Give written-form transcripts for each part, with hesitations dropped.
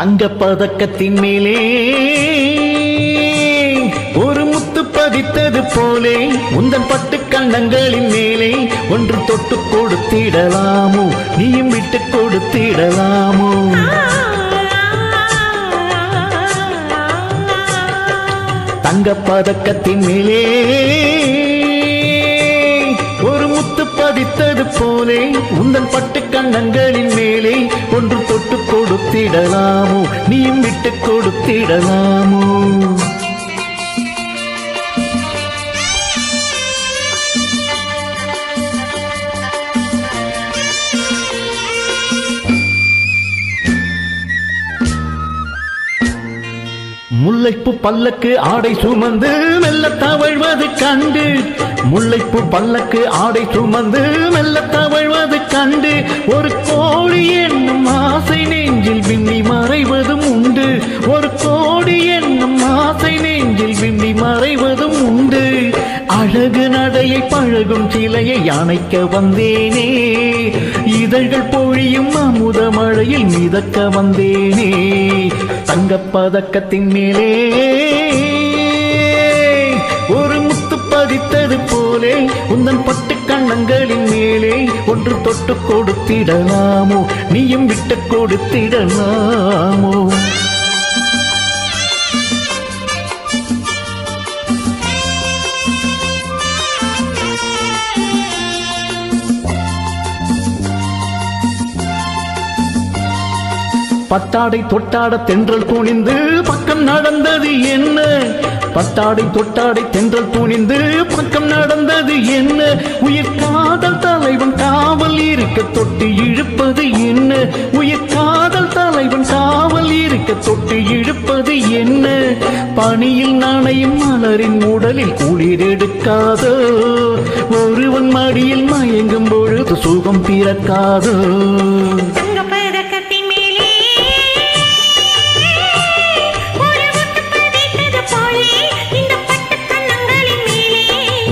தங்க பதக்கத்தின் மேலே ஒரு முத்து பதித்தது போலே உந்தன் பட்டு கண்ணங்களின் மேலே ஒன்று தொட்டு கொடுத்திடலாமோ நீயும் விட்டு கொடுத்திடலாமோ தங்க பதக்கத்தின் மேலே ஒரு முத்து பதித்தது போலே உந்தன் பட்டு கண்ணங்களின் மேலே ஒன்று தொட்டு கொடுத்திடலாமோ நீயும் விட்டு கொடுத்திடலாமோ முல்லைப்பூ பல்லக்கு ஆடை சுமந்து மெல்ல தவழ்வது கண்டு முல்லைப்பூ பல்லக்கு ஆடை சுமந்து மெல்ல தவழ்வது கண்டு ஒரு கோடி என்னும் ஆசை நெஞ்சில் விண்ணி மறைவதும் உண்டு ஒரு கோடி என்னும் ஆசை நெஞ்சில் விண்ணி மறைவதும் உண்டு அழகு நடையை பழகும் சிலையை அணைக்க வந்தேனே இதழ்கள் பொழியும் அமுத மழையில் மிதக்க வந்தேனே தங்கப்பதக்கத்தின் மேலே ஒரு முத்து பதித்தது போலே உந்தன் பட்டு கண்ணங்களின் மேலே ஒன்று தொட்டு கொடுத்திடலாமோ நீயும் விட்டு கொடுத்திடலாமோ பட்டாடை தொட்டாட தென்றல் துணிந்து பக்கம் நடந்தது என்ன பட்டாடை தொட்டாடை தென்றல் துணிந்து பக்கம் நடந்தது என்ன உயிர் காதல் தலைவன் காவல் இருக்க தொட்டு இழுப்பது என்ன உயிர் காதல் தலைவன் காவல் இருக்க தொட்டு இழுப்பது என்ன பனியில் நனையும் மலரின் உடலில் குளிர் எடுக்காதோ ஒருவன் மடியில் மயங்கும் பொழுது சுகம் பிறக்காதோ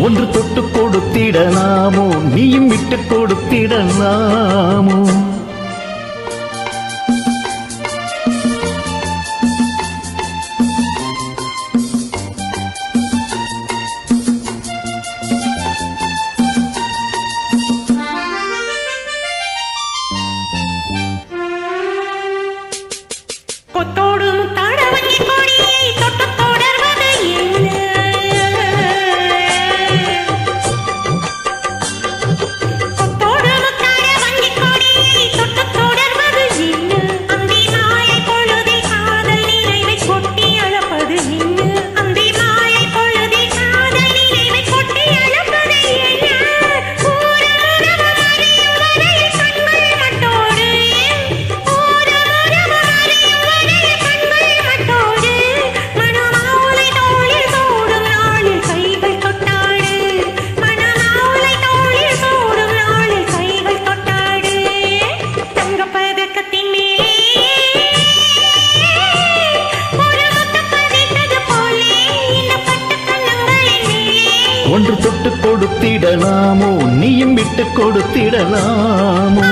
ஒன்று தொட்டு கொடுத்திடலாமோ நீயும் விட்டு கொடுத்திடலாமோ ஒன்று தொட்டு கொடுத்திடலாமோ நீயும் விட்டு கொடுத்திடலாமோ